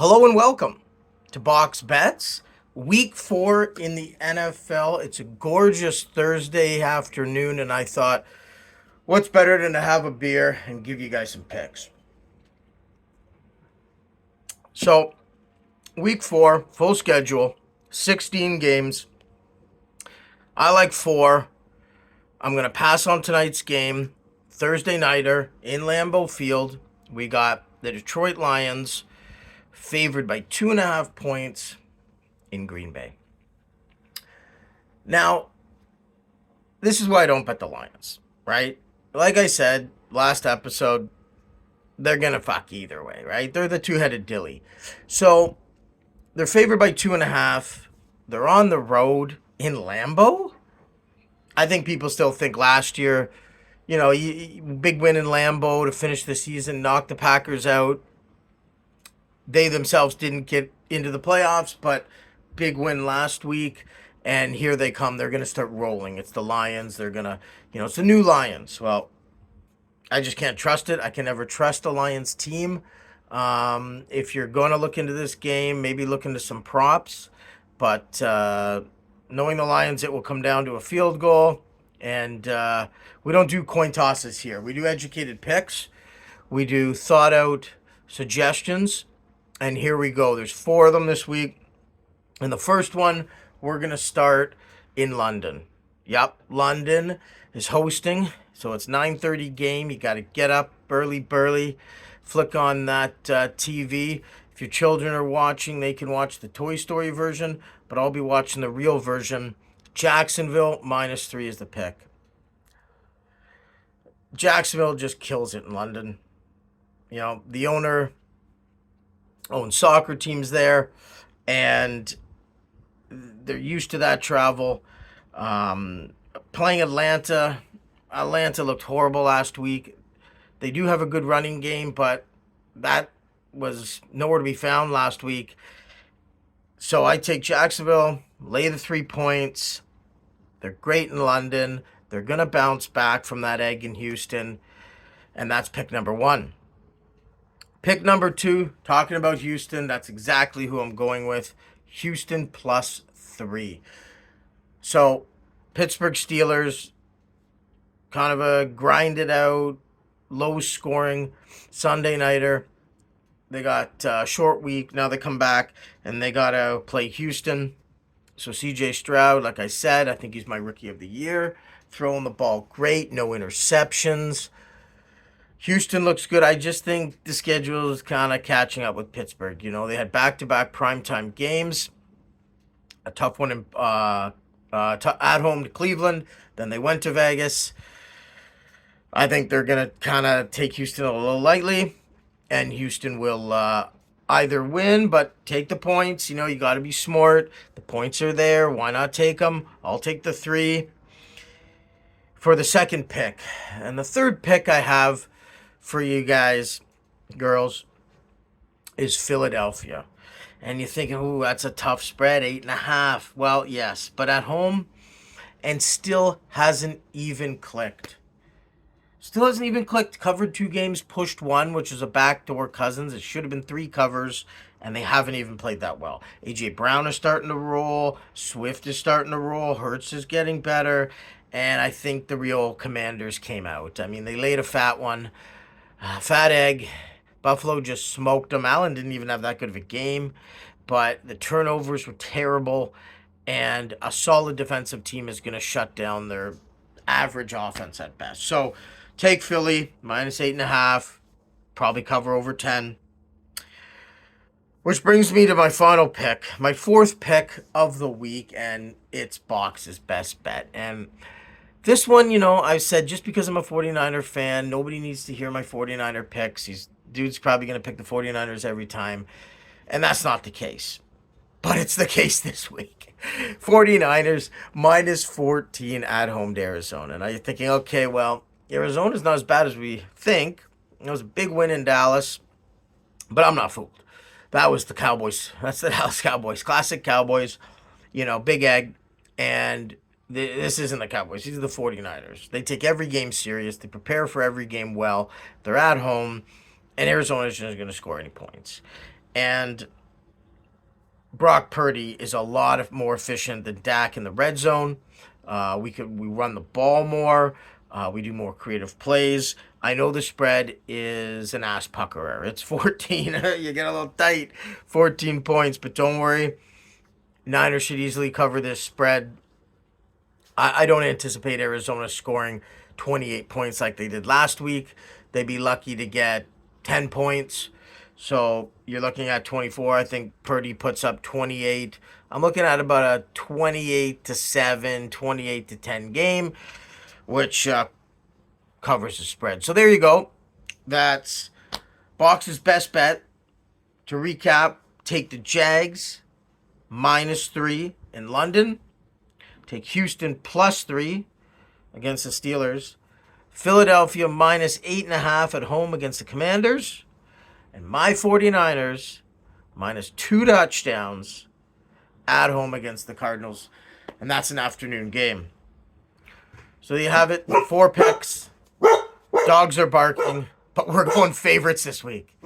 Hello and welcome to B0X Bets. Week 4 in the NFL. It's a gorgeous Thursday afternoon, and I thought, what's better than to have a beer and give you guys some picks? So, week 4, full schedule, 16 games. I like 4. I'm going to pass on tonight's game. Thursday nighter in Lambeau Field. We got the Detroit Lions favored by 2.5 points in Green Bay. Now, this is why I don't bet the Lions, right? Like I said last episode, they're going to fuck either way, right? They're the two-headed dilly. So, they're favored by 2.5. They're on the road in Lambeau. I think people still think last year, big win in Lambeau to finish the season, knock the Packers out. They themselves didn't get into the playoffs, but big win last week, and here they come. They're going to start rolling. It's the Lions. They're going to, it's the new Lions. Well, I just can't trust it. I can never trust a Lions team. If you're going to look into this game, maybe look into some props, but knowing the Lions, it will come down to a field goal, and we don't do coin tosses here. We do educated picks. We do thought-out suggestions. And here we go. There's 4 of them this week. And the first one, we're going to start in London. Yep, London is hosting. So it's 9:30 game. You got to get up early. Flick on that TV. If your children are watching, they can watch the Toy Story version. But I'll be watching the real version. Jacksonville, -3 is the pick. Jacksonville just kills it in London. The owner owns soccer teams there, and they're used to that travel. Playing Atlanta looked horrible last week. They do have a good running game, but that was nowhere to be found last week. So I take Jacksonville, lay the 3 points. They're great in London. They're going to bounce back from that egg in Houston, and that's pick number 1. Pick number 2, talking about Houston, that's exactly who I'm going with. Houston +3. So, Pittsburgh Steelers, kind of a grinded out, low scoring Sunday nighter. They got a short week. Now they come back and they got to play Houston. So, CJ Stroud, like I said, I think he's my rookie of the year. Throwing the ball great, no interceptions. Houston looks good. I just think the schedule is kind of catching up with Pittsburgh. They had back-to-back primetime games. A tough one at home to Cleveland. Then they went to Vegas. I think they're going to kind of take Houston a little lightly. And Houston will either win, but take the points. You got to be smart. The points are there. Why not take them? I'll take the 3 for the second pick. And the third pick I have for you guys, girls, is Philadelphia. And you're thinking, ooh, that's a tough spread, 8.5. Well, yes, but at home, and still hasn't even clicked. Covered 2 games, pushed 1, which is a backdoor Cousins. It should have been 3 covers, and they haven't even played that well. A.J. Brown is starting to roll. Swift is starting to roll. Hurts is getting better. And I think the real Commanders came out. I mean, they laid a fat one. Fat egg. Buffalo just smoked them. Allen didn't even have that good of a game, but the turnovers were terrible, and a solid defensive team is going to shut down their average offense at best. So take Philly, -8.5, probably cover over 10. Which brings me to my final pick, my 4th pick of the week, and it's B0X's best bet. And this one, I've said just because I'm a 49er fan, nobody needs to hear my 49er picks. These dude's probably going to pick the 49ers every time. And that's not the case. But it's the case this week. 49ers -14 at home to Arizona. And you're thinking, okay, well, Arizona's not as bad as we think. It was a big win in Dallas. But I'm not fooled. That was the Cowboys. That's the Dallas Cowboys. Classic Cowboys. Big egg. And this isn't the Cowboys. These are the 49ers. They take every game serious. They prepare for every game well. They're at home. And Arizona isn't going to score any points. And Brock Purdy is a lot more efficient than Dak in the red zone. We run the ball more. We do more creative plays. I know the spread is an ass puckerer. It's 14. You get a little tight. 14 points, but don't worry. Niners should easily cover this spread. I don't anticipate Arizona scoring 28 points like they did last week. They'd be lucky to get 10 points. So you're looking at 24. I think Purdy puts up 28. I'm looking at about a 28-7, 28-10 game, which covers the spread. So there you go. That's Box's best bet. To recap, take the Jags -3 in London. Take Houston +3 against the Steelers. Philadelphia -8.5 at home against the Commanders. And my 49ers -2 touchdowns at home against the Cardinals. And that's an afternoon game. So there you have it. 4 picks. Dogs are barking. But we're going favorites this week.